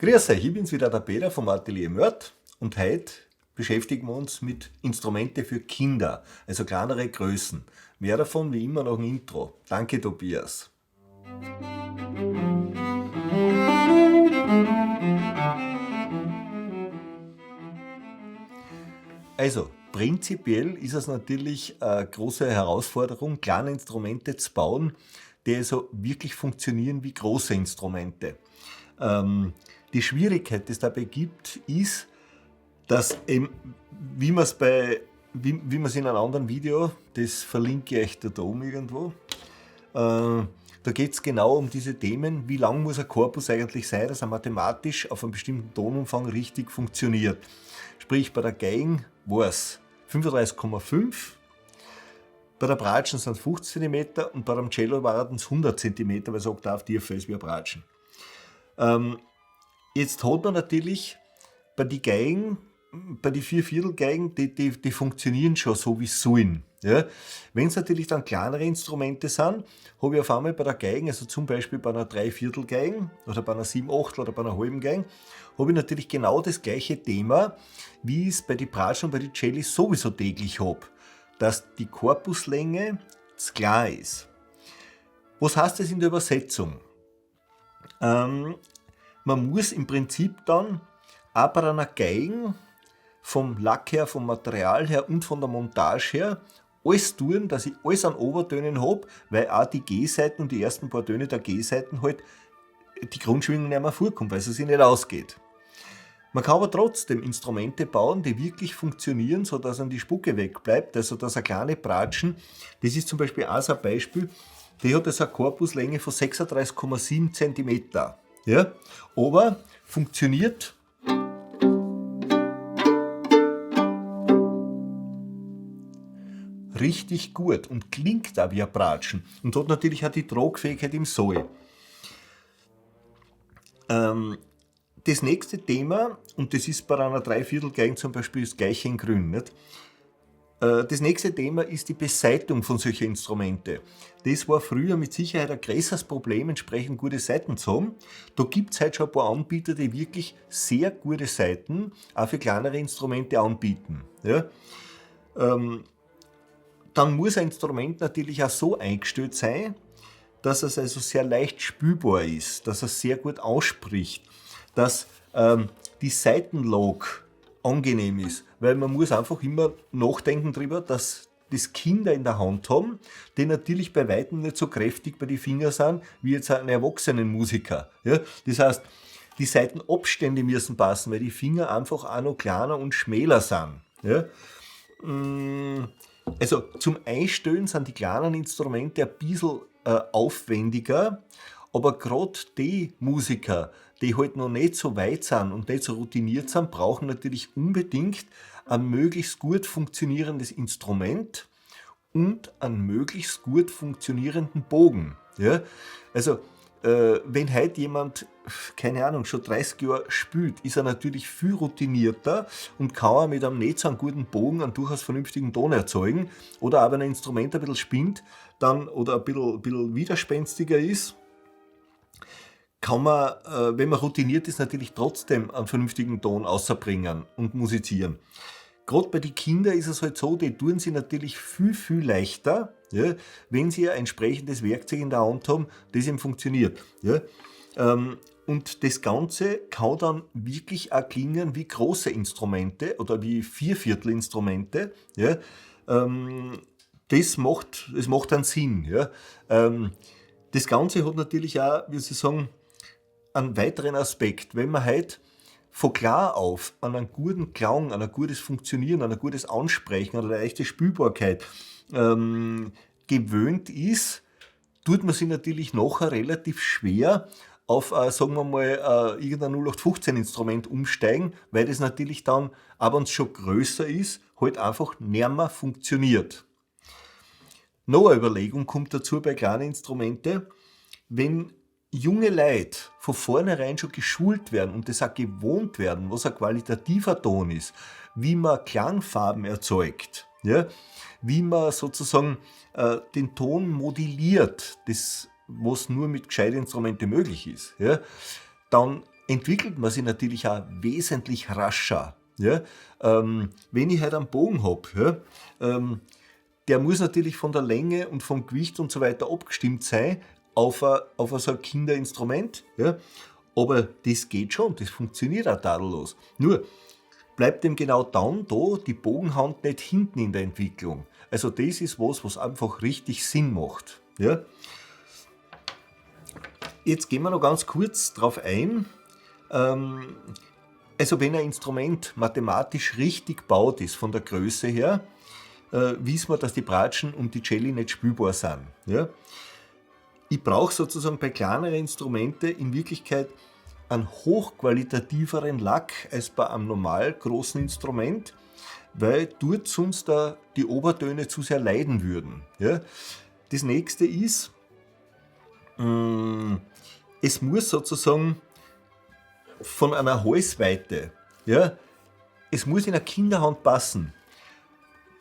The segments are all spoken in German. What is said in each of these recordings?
Grüß euch, ich bin's wieder, der Peter vom Atelier Mörd und heute beschäftigen wir uns mit Instrumente für Kinder, also kleinere Größen. Mehr davon wie immer nach dem Intro. Danke, Tobias. Also, prinzipiell ist es natürlich eine große Herausforderung, kleine Instrumente zu bauen, die also wirklich funktionieren wie große Instrumente. Die Schwierigkeit, die es dabei gibt, ist, dass eben, wie man es in einem anderen Video, das verlinke ich euch da oben irgendwo, da geht es genau um diese Themen, wie lang muss ein Korpus eigentlich sein, dass er mathematisch auf einem bestimmten Tonumfang richtig funktioniert. Sprich, bei der Geigen war es 35,5, bei der Bratschen sind es 50 cm und bei dem Cello waren es 100 cm, weil es Oktav tiefer ist wie ein Bratschen. Jetzt hat man natürlich bei den Geigen, bei den Vierviertelgeigen, die funktionieren schon so, wie es sollen. Ja? Wenn es natürlich dann kleinere Instrumente sind, habe ich auf einmal bei der Geigen, also zum Beispiel bei einer Dreiviertelgeigen oder bei einer Siebenachtel oder bei einer halben Geigen, habe ich natürlich genau das gleiche Thema, wie ich es bei den Bratschen und bei den Cellis sowieso täglich habe, dass die Korpuslänge zu klein ist. Was heißt das in der Übersetzung? Man muss im Prinzip dann auch bei einer Geigen vom Lack her, vom Material her und von der Montage her alles tun, dass ich alles an Obertönen habe, weil auch die G-Seiten und die ersten paar Töne der G-Seiten halt die Grundschwingung nicht mehr vorkommt, weil es sich nicht ausgeht. Man kann aber trotzdem Instrumente bauen, die wirklich funktionieren, sodass an die Spucke wegbleibt, also dass eine kleine Bratschen, das ist zum Beispiel auch so ein Beispiel, die hat also eine Korpuslänge von 36,7 cm. Ja? Aber funktioniert richtig gut und klingt auch wie ein Bratschen und hat natürlich auch die Tragfähigkeit im Soll. Das nächste Thema, und das ist bei einer Dreiviertelgeigen zum Beispiel das gleiche in Grün, nicht? Das nächste Thema ist die Besaitigung von solchen Instrumenten. Das war früher mit Sicherheit ein größeres Problem, entsprechend gute Saiten zu haben. Da gibt es heute schon ein paar Anbieter, die wirklich sehr gute Saiten auch für kleinere Instrumente anbieten. Ja? Dann muss ein Instrument natürlich auch so eingestellt sein, dass es also sehr leicht spülbar ist, dass es sehr gut ausspricht, dass die Saitenlage angenehm ist, weil man muss einfach immer nachdenken darüber, dass das Kinder in der Hand haben, die natürlich bei weitem nicht so kräftig bei den Fingern sind, wie jetzt ein Erwachsenenmusiker. Ja? Das heißt, die Saitenabstände müssen passen, weil die Finger einfach auch noch kleiner und schmäler sind. Ja? Also zum Einstellen sind die kleinen Instrumente ein bisschen aufwendiger, aber gerade die Musiker, die halt noch nicht so weit sind und nicht so routiniert sind, brauchen natürlich unbedingt ein möglichst gut funktionierendes Instrument und einen möglichst gut funktionierenden Bogen. Ja? Also wenn heute jemand, keine Ahnung, schon 30 Jahre spielt, ist er natürlich viel routinierter und kann er mit einem nicht so einen guten Bogen einen durchaus vernünftigen Ton erzeugen. Oder auch wenn ein Instrument ein bisschen spinnt dann, oder ein bisschen widerspenstiger ist, kann man, wenn man routiniert ist, natürlich trotzdem einen vernünftigen Ton außerbringen und musizieren. Gerade bei den Kindern ist es halt so, die tun sie natürlich viel, viel leichter, ja, wenn sie ein entsprechendes Werkzeug in der Hand haben, das eben funktioniert. Ja. Und das Ganze kann dann wirklich auch klingen wie große Instrumente oder wie Vierviertelinstrumente. Ja. Das macht einen Sinn. Ja. Das Ganze hat natürlich auch, wie Sie sagen, einen weiteren Aspekt. Wenn man heute von klar auf an einen guten Klang, an ein gutes Funktionieren, an ein gutes Ansprechen, an eine leichte Spülbarkeit gewöhnt ist, tut man sich natürlich nachher relativ schwer auf, sagen wir mal, irgendein 0815-Instrument umsteigen, weil das natürlich dann, auch wenn es schon größer ist, halt einfach nicht mehr funktioniert. Noch eine Überlegung kommt dazu bei kleinen Instrumenten, wenn junge Leute von vornherein schon geschult werden und das auch gewohnt werden, was ein qualitativer Ton ist, wie man Klangfarben erzeugt, ja, wie man sozusagen den Ton modelliert, das, was nur mit gescheiten Instrumenten möglich ist, ja, dann entwickelt man sich natürlich auch wesentlich rascher. Ja? Wenn ich halt einen Bogen habe, ja, der muss natürlich von der Länge und vom Gewicht und so weiter abgestimmt sein auf so ein Kinderinstrument. Ja? Aber das geht schon, das funktioniert auch tadellos. Nur bleibt dem genau dann da die Bogenhand nicht hinten in der Entwicklung. Also das ist was einfach richtig Sinn macht. Ja? Jetzt gehen wir noch ganz kurz drauf ein. Also wenn ein Instrument mathematisch richtig gebaut ist, von der Größe her, wissen wir, dass die Bratschen und die Celli nicht spielbar sind. Ja? Ich brauche sozusagen bei kleineren Instrumenten in Wirklichkeit einen hochqualitativeren Lack als bei einem normal großen Instrument, weil dort sonst die Obertöne zu sehr leiden würden. Ja? Das nächste ist, es muss sozusagen von einer Halsweite, ja, es muss in eine Kinderhand passen.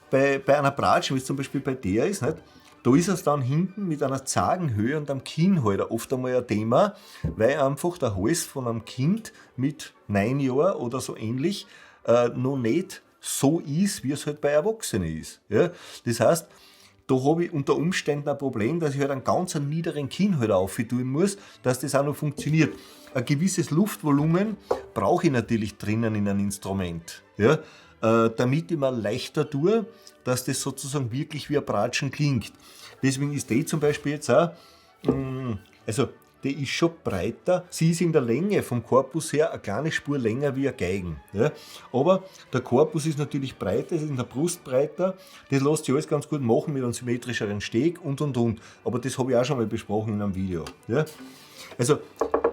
Bei einer Bratsche, wie es zum Beispiel bei der ist, nicht, da ist es dann hinten mit einer Zagenhöhe und einem Kinnhalter oft einmal ein Thema, weil einfach der Hals von einem Kind mit 9 Jahren oder so ähnlich noch nicht so ist, wie es halt bei Erwachsenen ist. Ja? Das heißt, da habe ich unter Umständen ein Problem, dass ich halt einen ganz niederen Kinnhalter auftun muss, dass das auch noch funktioniert. Ein gewisses Luftvolumen brauche ich natürlich drinnen in einem Instrument, ja? Damit ich mir leichter tue, dass das sozusagen wirklich wie ein Bratschen klingt. Deswegen ist die zum Beispiel jetzt auch, also die ist schon breiter, sie ist in der Länge vom Korpus her eine kleine Spur länger wie eine Geigen. Ja? Aber der Korpus ist natürlich breiter, es ist in der Brust breiter, das lässt sich alles ganz gut machen mit einem symmetrischeren Steg und. Aber das habe ich auch schon mal besprochen in einem Video. Ja? Also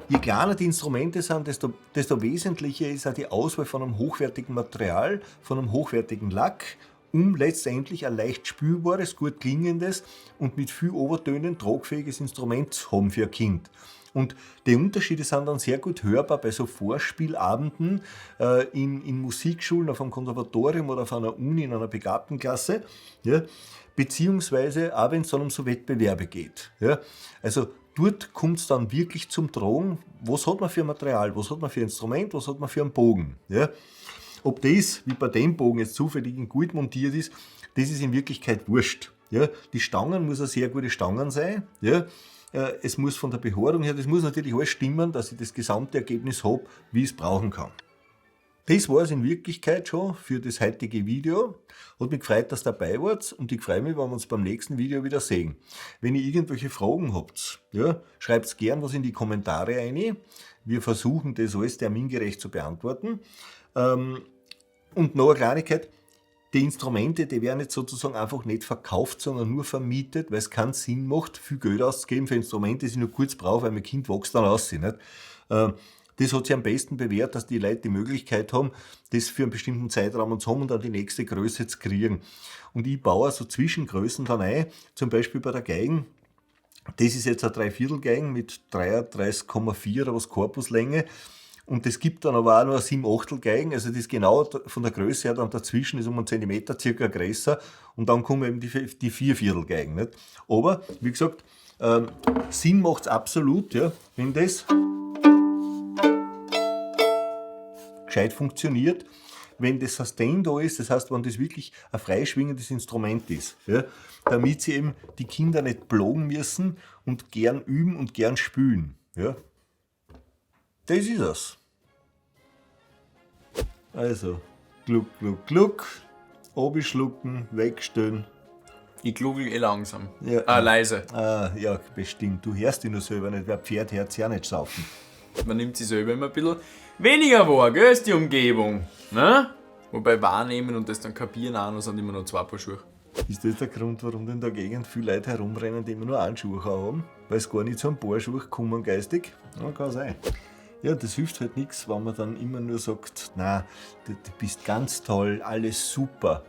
je kleiner die Instrumente sind, desto wesentlicher ist auch die Auswahl von einem hochwertigen Material, von einem hochwertigen Lack, um letztendlich ein leicht spürbares, gut klingendes und mit viel Obertönen tragfähiges Instrument zu haben für ein Kind. Und die Unterschiede sind dann sehr gut hörbar bei so Vorspielabenden in Musikschulen, auf einem Konservatorium oder auf einer Uni in einer Begabtenklasse, ja, beziehungsweise auch wenn es dann um so Wettbewerbe geht. Ja. Also dort kommt es dann wirklich zum Tragen, was hat man für Material, was hat man für Instrument, was hat man für einen Bogen. Ja. Ob das, wie bei dem Bogen, jetzt zufällig gut montiert ist, das ist in Wirklichkeit wurscht. Ja. Die Stangen muss eine sehr gute Stangen sein. Ja. Es muss von der Behaarung her, das muss natürlich alles stimmen, dass ich das gesamte Ergebnis habe, wie ich es brauchen kann. Das war es in Wirklichkeit schon für das heutige Video. Hat mich gefreut, dass ihr dabei wart und ich freue mich, wenn wir uns beim nächsten Video wieder sehen. Wenn ihr irgendwelche Fragen habt, ja, schreibt gern was in die Kommentare rein. Wir versuchen das alles termingerecht zu beantworten. Und noch eine Kleinigkeit, die Instrumente, die werden jetzt sozusagen einfach nicht verkauft, sondern nur vermietet, weil es keinen Sinn macht, viel Geld auszugeben für Instrumente, die ich nur kurz brauche, weil mein Kind wächst dann aus. Nicht? Das hat sich am besten bewährt, dass die Leute die Möglichkeit haben, das für einen bestimmten Zeitraum zu haben und dann die nächste Größe zu kriegen. Und ich baue so Zwischengrößen dann ein, zum Beispiel bei der Geigen. Das ist jetzt eine 3/4 Geigen mit 33,4 oder was Korpuslänge. Und das gibt dann aber auch noch eine 7/8 Geigen, also das ist genau von der Größe her dann dazwischen, ist um einen Zentimeter circa größer und dann kommen eben die 4/4 Geigen. Nicht? Aber, wie gesagt, Sinn macht es absolut, ja, wenn das gescheit funktioniert, wenn das Sustain da ist, das heißt, wenn das wirklich ein freischwingendes Instrument ist, ja, damit sie eben die Kinder nicht plagen müssen und gern üben und gern spielen. Ja. Das ist es. Also, gluck, gluck, gluck, abschlucken, wegstellen. Ich gluggel langsam. Ja. Leise. Ja, bestimmt. Du hörst dich nur selber nicht, weil Pferd hört ja nicht saufen. Man nimmt sich selber immer ein bisschen weniger wahr, gell, ist die Umgebung. Ne? Wobei wahrnehmen und das dann kapieren auch noch sind immer noch 2 Paar Schuhe. Ist das der Grund, warum in der Gegend viele Leute herumrennen, die immer nur einen Schuh haben? Weil sie gar nicht zu einem Paar Schuhe kommen geistig? Ja, kann sein. Ja, das hilft halt nichts, wenn man dann immer nur sagt, na, du bist ganz toll, alles super.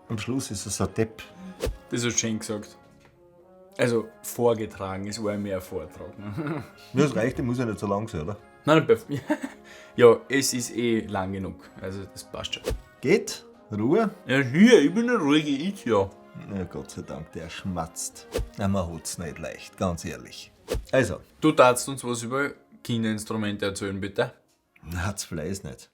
Am Schluss ist es ein Depp. Das hast du schön gesagt. Also vorgetragen, es war ja mehr ein Vortrag. Ne? Ja, das reicht, das muss ja nicht so lang sein, oder? Nein, ja, es ist eh lang genug, also das passt schon. Geht? Ruhe? Ja, hier, ich bin ein ruhiger Ich, ja. Ja, Gott sei Dank, der schmatzt. Na, man hat's nicht leicht, ganz ehrlich. Also. Du darfst uns was über Kinderinstrumente erzählen, bitte. Na, das Fleiß nicht.